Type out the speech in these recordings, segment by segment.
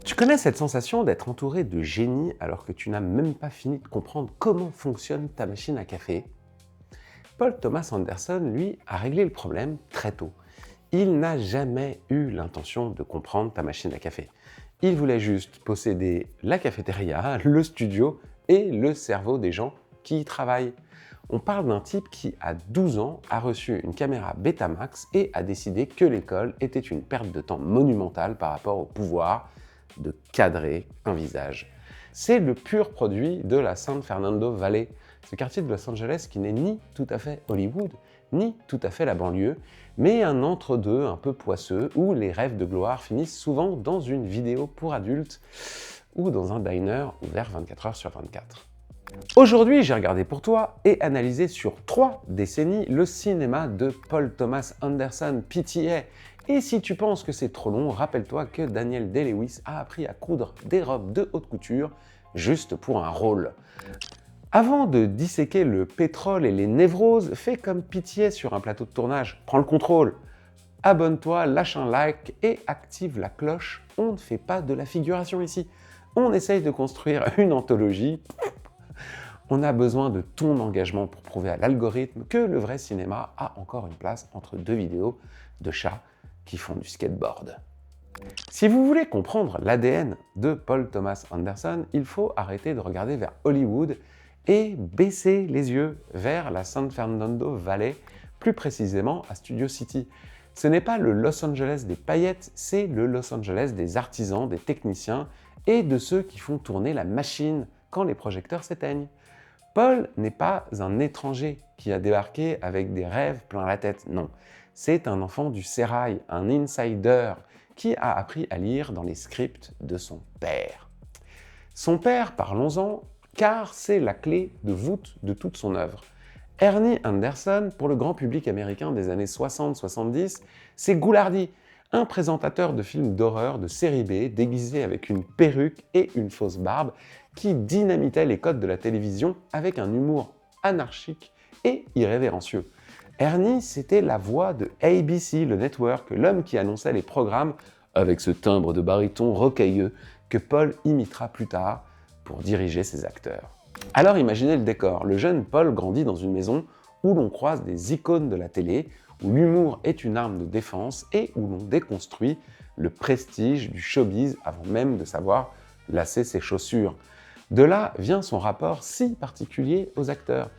Tu connais cette sensation d'être entouré de génies alors que tu n'as même pas fini de comprendre comment fonctionne ta machine à café? Paul Thomas Anderson, lui, a réglé le problème très tôt. Il n'a jamais eu l'intention de comprendre ta machine à café. Il voulait juste posséder la cafétéria, le studio et le cerveau des gens qui y travaillent. On parle d'un type qui, à 12 ans, a reçu une caméra Betamax et a décidé que l'école était une perte de temps monumentale par rapport au pouvoir de cadrer un visage. C'est le pur produit de la San Fernando Valley, ce quartier de Los Angeles qui n'est ni tout à fait Hollywood, ni tout à fait la banlieue, mais un entre-deux un peu poisseux où les rêves de gloire finissent souvent dans une vidéo pour adultes ou dans un diner ouvert 24 heures sur 24. Aujourd'hui, j'ai regardé pour toi et analysé sur 3 décennies le cinéma de Paul Thomas Anderson, PTA. Et si tu penses que c'est trop long, rappelle-toi que Daniel Day-Lewis a appris à coudre des robes de haute couture juste pour un rôle. Avant de disséquer le pétrole et les névroses, fais comme PTA sur un plateau de tournage, prends le contrôle. Abonne-toi, lâche un like et active la cloche. On ne fait pas de la figuration ici. On essaye de construire une anthologie. On a besoin de ton engagement pour prouver à l'algorithme que le vrai cinéma a encore une place entre 2 vidéos de chats qui font du skateboard. Si vous voulez comprendre l'ADN de Paul Thomas Anderson, il faut arrêter de regarder vers Hollywood et baisser les yeux vers la San Fernando Valley, plus précisément à Studio City. Ce n'est pas le Los Angeles des paillettes, c'est le Los Angeles des artisans, des techniciens et de ceux qui font tourner la machine quand les projecteurs s'éteignent. Paul n'est pas un étranger qui a débarqué avec des rêves plein la tête, non. C'est un enfant du sérail, un insider qui a appris à lire dans les scripts de son père. Son père, parlons-en, car c'est la clé de voûte de toute son œuvre. Ernie Anderson, pour le grand public américain des années 60-70, c'est Goulardi, un présentateur de films d'horreur de série B déguisé avec une perruque et une fausse barbe qui dynamitait les codes de la télévision avec un humour anarchique et irrévérencieux. Ernie, c'était la voix de ABC, le network, l'homme qui annonçait les programmes avec ce timbre de baryton rocailleux que Paul imitera plus tard pour diriger ses acteurs. Alors imaginez le décor, le jeune Paul grandit dans une maison où l'on croise des icônes de la télé, où l'humour est une arme de défense et où l'on déconstruit le prestige du showbiz avant même de savoir lasser ses chaussures. De là vient son rapport si particulier aux acteurs.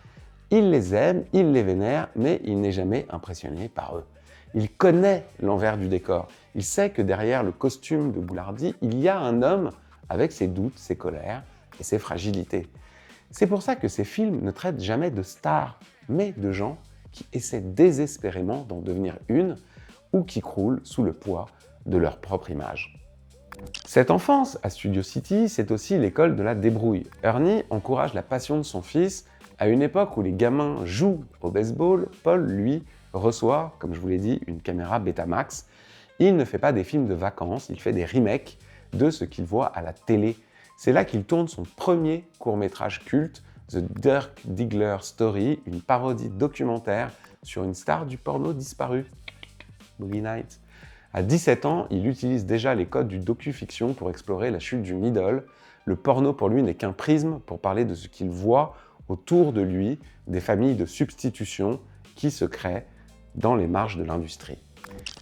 Il les aime, il les vénère, mais il n'est jamais impressionné par eux. Il connaît l'envers du décor. Il sait que derrière le costume de Goulardi, il y a un homme avec ses doutes, ses colères et ses fragilités. C'est pour ça que ces films ne traitent jamais de stars, mais de gens qui essaient désespérément d'en devenir une ou qui croulent sous le poids de leur propre image. Cette enfance à Studio City, c'est aussi l'école de la débrouille. Ernie encourage la passion de son fils. À une époque où les gamins jouent au baseball, Paul, lui, reçoit, comme je vous l'ai dit, une caméra Betamax. Il ne fait pas des films de vacances, il fait des remakes de ce qu'il voit à la télé. C'est là qu'il tourne son premier court-métrage culte, The Dirk Diggler Story, une parodie documentaire sur une star du porno disparue, Boogie Nights. À 17 ans, il utilise déjà les codes du docu-fiction pour explorer la chute d'une idole. Le porno pour lui n'est qu'un prisme pour parler de ce qu'il voit autour de lui, des familles de substitution qui se créent dans les marges de l'industrie.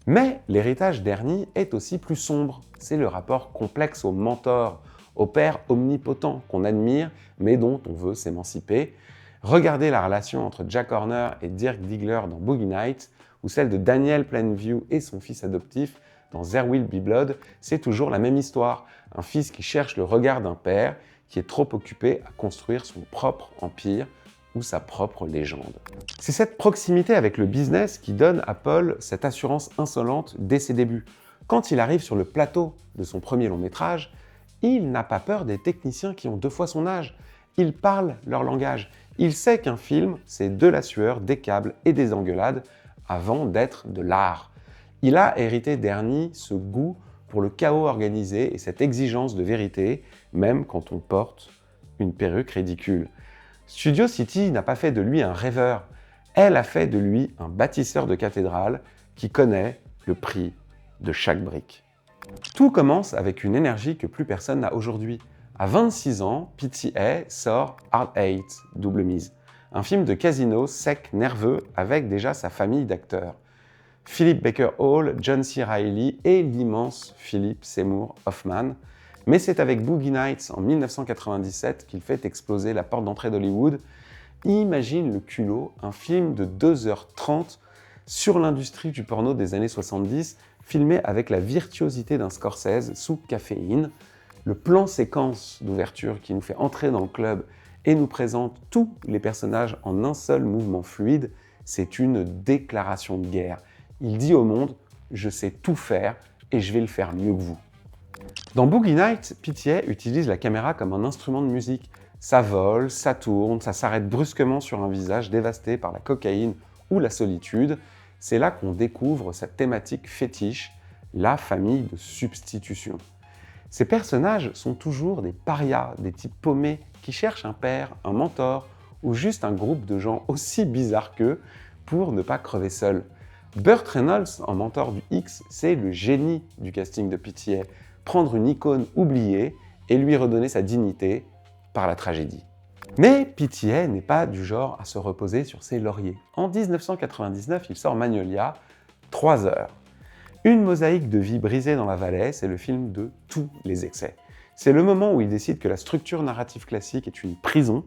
Mais l'héritage d'Ernie est aussi plus sombre. C'est le rapport complexe au mentor, au père omnipotent qu'on admire mais dont on veut s'émanciper. Regardez la relation entre Jack Horner et Dirk Diggler dans Boogie Nights, ou celle de Daniel Plainview et son fils adoptif dans There Will Be Blood, c'est toujours la même histoire. Un fils qui cherche le regard d'un père qui est trop occupé à construire son propre empire ou sa propre légende. C'est cette proximité avec le business qui donne à Paul cette assurance insolente dès ses débuts. Quand il arrive sur le plateau de son premier long métrage, il n'a pas peur des techniciens qui ont 2 fois son âge. Il parle leur langage. Il sait qu'un film, c'est de la sueur, des câbles et des engueulades avant d'être de l'art. Il a hérité d'Ernie ce goût pour le chaos organisé et cette exigence de vérité, même quand on porte une perruque ridicule. Studio City n'a pas fait de lui un rêveur, elle a fait de lui un bâtisseur de cathédrales qui connaît le prix de chaque brique. Tout commence avec une énergie que plus personne n'a aujourd'hui. À 26 ans, PTA sort Hard Eight, double mise, un film de casino sec, nerveux, avec déjà sa famille d'acteurs. Philip Baker Hall, John C. Reilly et l'immense Philip Seymour Hoffman. Mais c'est avec Boogie Nights en 1997 qu'il fait exploser la porte d'entrée d'Hollywood. Imagine le culot, un film de 2h30 sur l'industrie du porno des années 70, filmé avec la virtuosité d'un Scorsese sous caféine. Le plan séquence d'ouverture qui nous fait entrer dans le club et nous présente tous les personnages en un seul mouvement fluide, c'est une déclaration de guerre. Il dit au monde « Je sais tout faire et je vais le faire mieux que vous ». Dans Boogie Nights, PTA utilise la caméra comme un instrument de musique. Ça vole, ça tourne, ça s'arrête brusquement sur un visage dévasté par la cocaïne ou la solitude. C'est là qu'on découvre sa thématique fétiche, la famille de substitution. Ces personnages sont toujours des parias, des types paumés qui cherchent un père, un mentor ou juste un groupe de gens aussi bizarres qu'eux pour ne pas crever seuls. Burt Reynolds, en mentor du X, c'est le génie du casting de PTA. Prendre une icône oubliée et lui redonner sa dignité par la tragédie. Mais PTA n'est pas du genre à se reposer sur ses lauriers. En 1999, il sort Magnolia, 3 heures. Une mosaïque de vie brisée dans la vallée, c'est le film de tous les excès. C'est le moment où il décide que la structure narrative classique est une prison.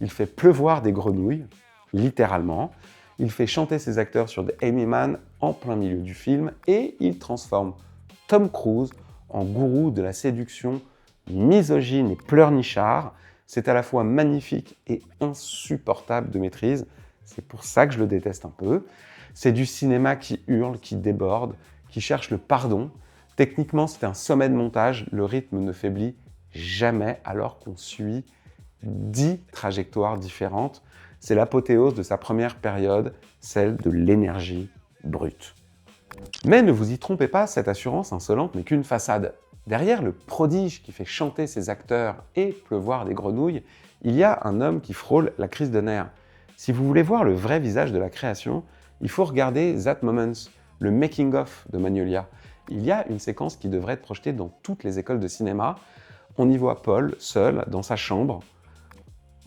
Il fait pleuvoir des grenouilles, littéralement. Il fait chanter ses acteurs sur des Amy Man en plein milieu du film et il transforme Tom Cruise en gourou de la séduction misogyne et pleurnichard. C'est à la fois magnifique et insupportable de maîtrise. C'est pour ça que je le déteste un peu. C'est du cinéma qui hurle, qui déborde, qui cherche le pardon. Techniquement, c'est un sommet de montage. Le rythme ne faiblit jamais alors qu'on suit 10 trajectoires différentes. C'est l'apothéose de sa première période, celle de l'énergie brute. Mais ne vous y trompez pas, cette assurance insolente n'est qu'une façade. Derrière le prodige qui fait chanter ses acteurs et pleuvoir des grenouilles, il y a un homme qui frôle la crise de nerfs. Si vous voulez voir le vrai visage de la création, il faut regarder That Moments, le making-of de Magnolia. Il y a une séquence qui devrait être projetée dans toutes les écoles de cinéma. On y voit Paul, seul, dans sa chambre,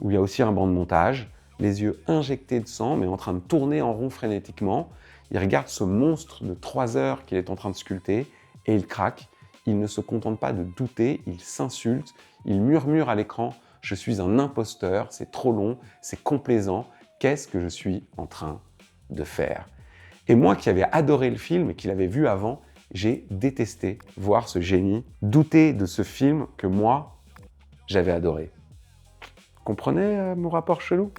où il y a aussi un banc de montage, les yeux injectés de sang, mais en train de tourner en rond frénétiquement. Il regarde ce monstre de 3 heures qu'il est en train de sculpter, et il craque. Il ne se contente pas de douter, il s'insulte, il murmure à l'écran « Je suis un imposteur, c'est trop long, c'est complaisant, qu'est-ce que je suis en train de faire ?» Et moi qui avais adoré le film et qui l'avais vu avant, j'ai détesté voir ce génie douter de ce film que moi, j'avais adoré. Comprenez mon rapport chelou?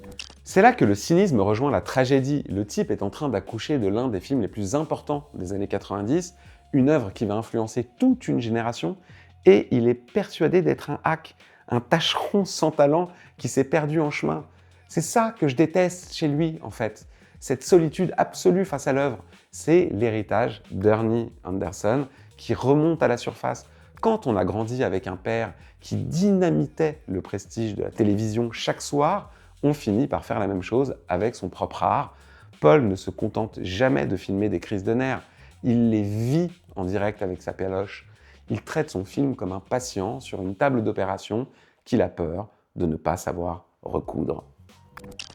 C'est là que le cynisme rejoint la tragédie. Le type est en train d'accoucher de l'un des films les plus importants des années 90, une œuvre qui va influencer toute une génération, et il est persuadé d'être un hack, un tâcheron sans talent qui s'est perdu en chemin. C'est ça que je déteste chez lui, en fait. Cette solitude absolue face à l'œuvre, c'est l'héritage d'Ernie Anderson qui remonte à la surface. Quand on a grandi avec un père qui dynamitait le prestige de la télévision chaque soir, on finit par faire la même chose avec son propre art. Paul ne se contente jamais de filmer des crises de nerfs. Il les vit en direct avec sa péloche. Il traite son film comme un patient sur une table d'opération qu'il a peur de ne pas savoir recoudre.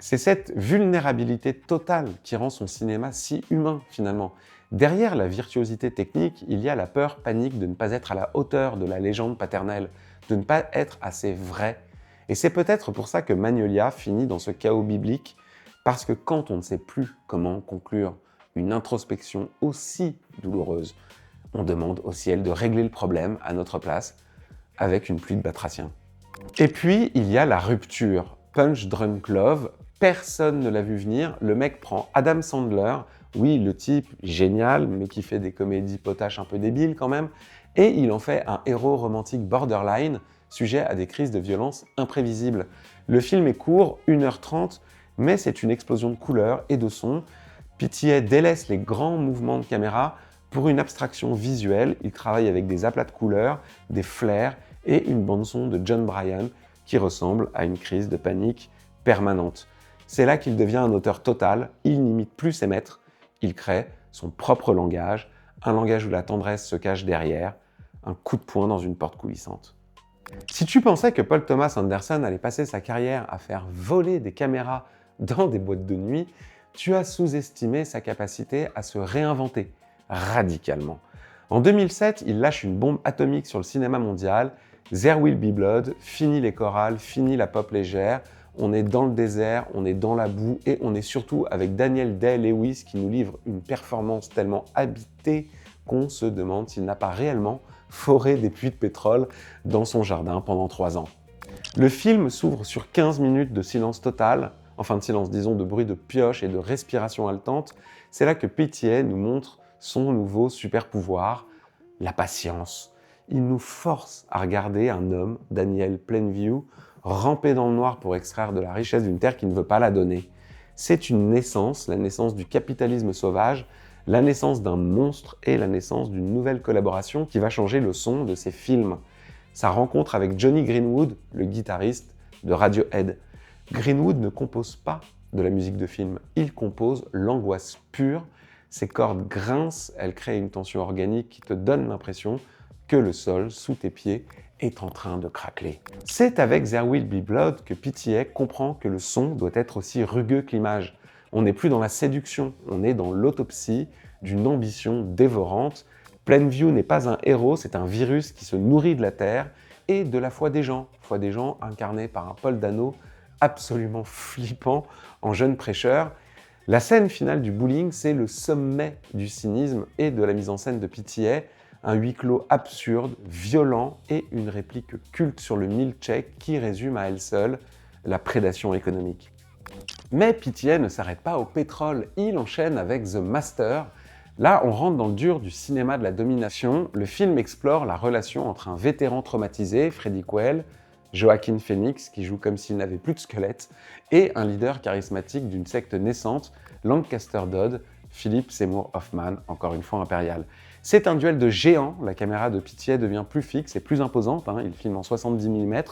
C'est cette vulnérabilité totale qui rend son cinéma si humain finalement. Derrière la virtuosité technique, il y a la peur panique de ne pas être à la hauteur de la légende paternelle, de ne pas être assez vrai. Et c'est peut-être pour ça que Magnolia finit dans ce chaos biblique, parce que quand on ne sait plus comment conclure une introspection aussi douloureuse, on demande au ciel de régler le problème à notre place avec une pluie de batraciens. Et puis, il y a la rupture. Punch Drunk Love, personne ne l'a vu venir. Le mec prend Adam Sandler, oui, le type génial, mais qui fait des comédies potaches un peu débiles quand même, et il en fait un héros romantique borderline, sujet à des crises de violence imprévisibles. Le film est court, 1h30, mais c'est une explosion de couleurs et de sons. PTA délaisse les grands mouvements de caméra pour une abstraction visuelle. Il travaille avec des aplats de couleurs, des flares et une bande-son de John Bryan qui ressemble à une crise de panique permanente. C'est là qu'il devient un auteur total, il n'imite plus ses maîtres, il crée son propre langage, un langage où la tendresse se cache derrière, un coup de poing dans une porte coulissante. Si tu pensais que Paul Thomas Anderson allait passer sa carrière à faire voler des caméras dans des boîtes de nuit, tu as sous-estimé sa capacité à se réinventer radicalement. En 2007, il lâche une bombe atomique sur le cinéma mondial. There Will Be Blood, fini les chorales, fini la pop légère. On est dans le désert, on est dans la boue et on est surtout avec Daniel Day-Lewis qui nous livre une performance tellement habitée qu'on se demande s'il n'a pas réellement foré des puits de pétrole dans son jardin pendant 3 ans. Le film s'ouvre sur 15 minutes de silence total, enfin de silence, disons, de bruit de pioche et de respiration haletante. C'est là que PTA nous montre son nouveau super pouvoir, la patience. Il nous force à regarder un homme, Daniel Plainview, ramper dans le noir pour extraire de la richesse d'une terre qui ne veut pas la donner. C'est une naissance, la naissance du capitalisme sauvage, la naissance d'un monstre et la naissance d'une nouvelle collaboration qui va changer le son de ses films. Sa rencontre avec Johnny Greenwood, le guitariste de Radiohead. Greenwood ne compose pas de la musique de film, il compose l'angoisse pure. Ses cordes grincent, elles créent une tension organique qui te donne l'impression que le sol sous tes pieds est en train de craqueler. C'est avec There Will Be Blood que PTA comprend que le son doit être aussi rugueux que l'image. On n'est plus dans la séduction, on est dans l'autopsie d'une ambition dévorante. Plainview n'est pas un héros, c'est un virus qui se nourrit de la terre et de la foi des gens incarnés par un Paul Dano absolument flippant en jeune prêcheur. La scène finale du bowling, c'est le sommet du cynisme et de la mise en scène de PTA, un huis clos absurde, violent et une réplique culte sur le milkshake qui résume à elle seule la prédation économique. Mais PTA ne s'arrête pas au pétrole, il enchaîne avec The Master. Là, on rentre dans le dur du cinéma de la domination. Le film explore la relation entre un vétéran traumatisé, Freddie Quell, Joaquin Phoenix, qui joue comme s'il n'avait plus de squelette, et un leader charismatique d'une secte naissante, Lancaster Dodd, Philip Seymour Hoffman, encore une fois impérial. C'est un duel de géants, la caméra de PTA devient plus fixe et plus imposante, il filme en 70 mm,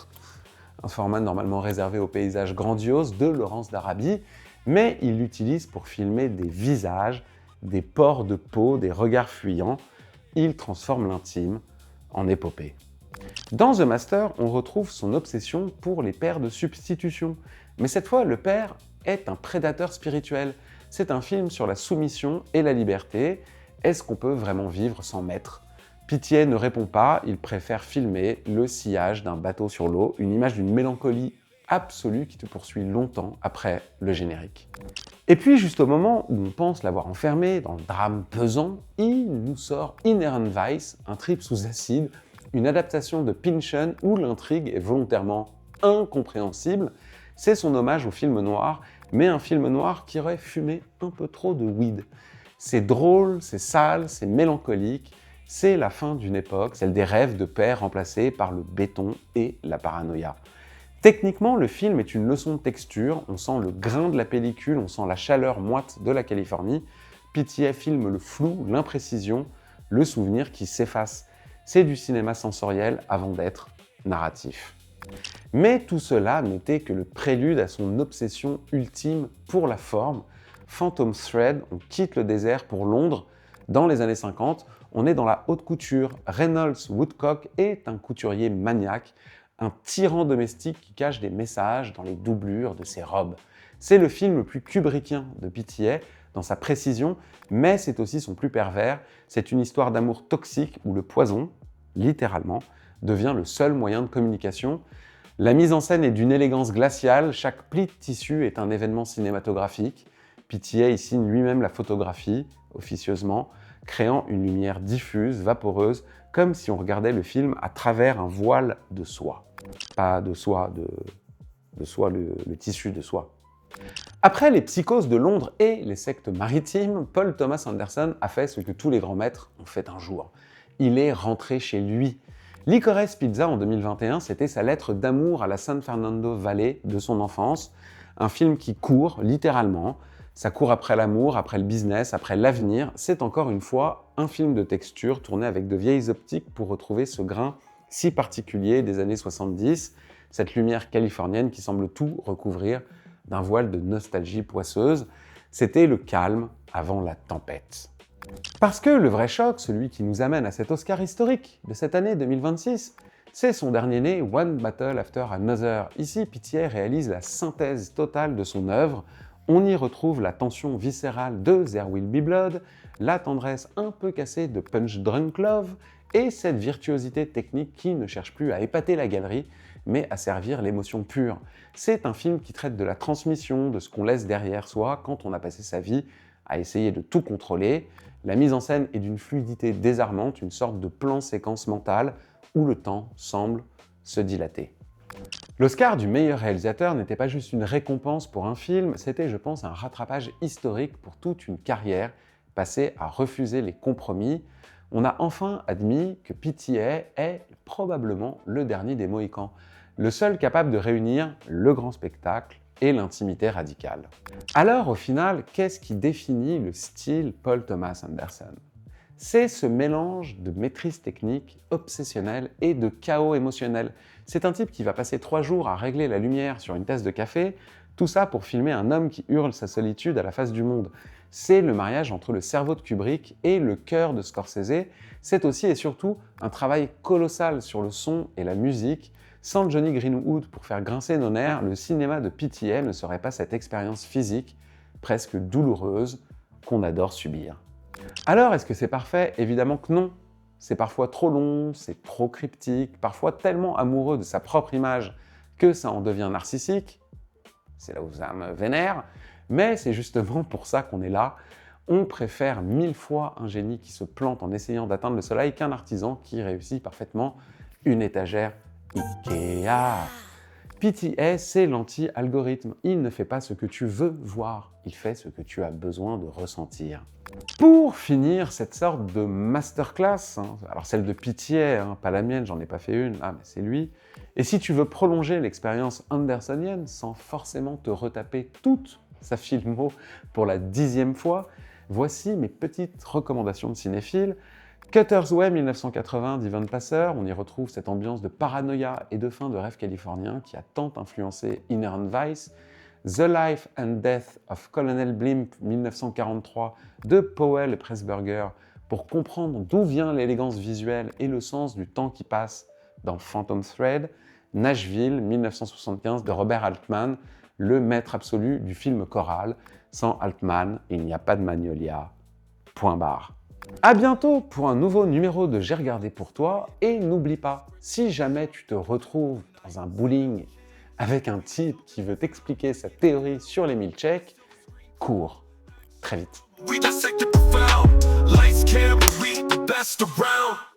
un format normalement réservé aux paysages grandioses de Laurence d'Arabie, mais il l'utilise pour filmer des visages, des pores de peau, des regards fuyants. Il transforme l'intime en épopée. Dans The Master, on retrouve son obsession pour les pères de substitution. Mais cette fois, le père est un prédateur spirituel. C'est un film sur la soumission et la liberté. Est-ce qu'on peut vraiment vivre sans maître ? PTA ne répond pas, il préfère filmer le sillage d'un bateau sur l'eau, une image d'une mélancolie absolue qui te poursuit longtemps après le générique. Et puis, juste au moment où on pense l'avoir enfermé dans le drame pesant, il nous sort Inherent Vice, un trip sous acide, une adaptation de Pynchon où l'intrigue est volontairement incompréhensible. C'est son hommage au film noir, mais un film noir qui aurait fumé un peu trop de weed. C'est drôle, c'est sale, c'est mélancolique, c'est la fin d'une époque, celle des rêves de père remplacés par le béton et la paranoïa. Techniquement, le film est une leçon de texture, on sent le grain de la pellicule, on sent la chaleur moite de la Californie. PTA filme le flou, l'imprécision, le souvenir qui s'efface. C'est du cinéma sensoriel avant d'être narratif. Mais tout cela n'était que le prélude à son obsession ultime pour la forme. Phantom Thread, on quitte le désert pour Londres. Dans les années 50, on est dans la haute couture. Reynolds Woodcock est un couturier maniaque, un tyran domestique qui cache des messages dans les doublures de ses robes. C'est le film le plus kubrickien de PTA dans sa précision, mais c'est aussi son plus pervers. C'est une histoire d'amour toxique où le poison, littéralement, devient le seul moyen de communication. La mise en scène est d'une élégance glaciale, chaque pli de tissu est un événement cinématographique. PTA y signe lui-même la photographie, officieusement, créant une lumière diffuse, vaporeuse, comme si on regardait le film à travers un voile de soie. Pas de soie, de soie, le tissu de soie. Après les psychoses de Londres et les sectes maritimes, Paul Thomas Anderson a fait ce que tous les grands maîtres ont fait un jour. Il est rentré chez lui. Licorice Pizza en 2021, c'était sa lettre d'amour à la San Fernando Valley de son enfance. Un film qui court, littéralement. Ça court après l'amour, après le business, après l'avenir. C'est encore une fois un film de texture tourné avec de vieilles optiques pour retrouver ce grain si particulier des années 70, cette lumière californienne qui semble tout recouvrir d'un voile de nostalgie poisseuse. C'était le calme avant la tempête. Parce que le vrai choc, celui qui nous amène à cet Oscar historique de cette année 2026, c'est son dernier né, One Battle After Another. Ici, Pitié réalise la synthèse totale de son œuvre. On y retrouve la tension viscérale de There Will Be Blood, la tendresse un peu cassée de Punch Drunk Love, et cette virtuosité technique qui ne cherche plus à épater la galerie, mais à servir l'émotion pure. C'est un film qui traite de la transmission, de ce qu'on laisse derrière soi quand on a passé sa vie à essayer de tout contrôler. La mise en scène est d'une fluidité désarmante, une sorte de plan-séquence mental où le temps semble se dilater. L'Oscar du meilleur réalisateur n'était pas juste une récompense pour un film, c'était, je pense, un rattrapage historique pour toute une carrière passée à refuser les compromis. On a enfin admis que Pitié est probablement le dernier des Mohicans, le seul capable de réunir le grand spectacle et l'intimité radicale. Alors, au final, qu'est-ce qui définit le style Paul Thomas Anderson ? C'est ce mélange de maîtrise technique obsessionnelle et de chaos émotionnel. C'est un type qui va passer 3 jours à régler la lumière sur une tasse de café, tout ça pour filmer un homme qui hurle sa solitude à la face du monde. C'est le mariage entre le cerveau de Kubrick et le cœur de Scorsese. C'est aussi et surtout un travail colossal sur le son et la musique. Sans Johnny Greenwood pour faire grincer nos nerfs, le cinéma de Pitié ne serait pas cette expérience physique, presque douloureuse, qu'on adore subir. Alors, est-ce que c'est parfait ? Évidemment que non. C'est parfois trop long, c'est trop cryptique, parfois tellement amoureux de sa propre image que ça en devient narcissique. C'est là où ça me vénère. Mais c'est justement pour ça qu'on est là. On préfère 1000 fois un génie qui se plante en essayant d'atteindre le soleil qu'un artisan qui réussit parfaitement une étagère Ikea. Pitié, c'est l'anti-algorithme. Il ne fait pas ce que tu veux voir, il fait ce que tu as besoin de ressentir. Pour finir cette sorte de masterclass, alors celle de Pitié, pas la mienne, j'en ai pas fait une, mais c'est lui. Et si tu veux prolonger l'expérience andersonienne sans forcément te retaper toute sa filmo pour la 10e fois, voici mes petites recommandations de cinéphile. Cutter's Way 1980 d'Ivan Passer, on y retrouve cette ambiance de paranoïa et de fin de rêve californien qui a tant influencé Inherent Vice. The Life and Death of Colonel Blimp 1943 de Powell et Pressburger pour comprendre d'où vient l'élégance visuelle et le sens du temps qui passe dans Phantom Thread. Nashville 1975 de Robert Altman, le maître absolu du film choral. Sans Altman, il n'y a pas de Magnolia. Point barre. À bientôt pour un nouveau numéro de J'ai regardé pour toi, et n'oublie pas, si jamais tu te retrouves dans un bowling avec un type qui veut t'expliquer sa théorie sur les milkshakes, cours très vite. We dissect the profound, lights, camera, we the best around.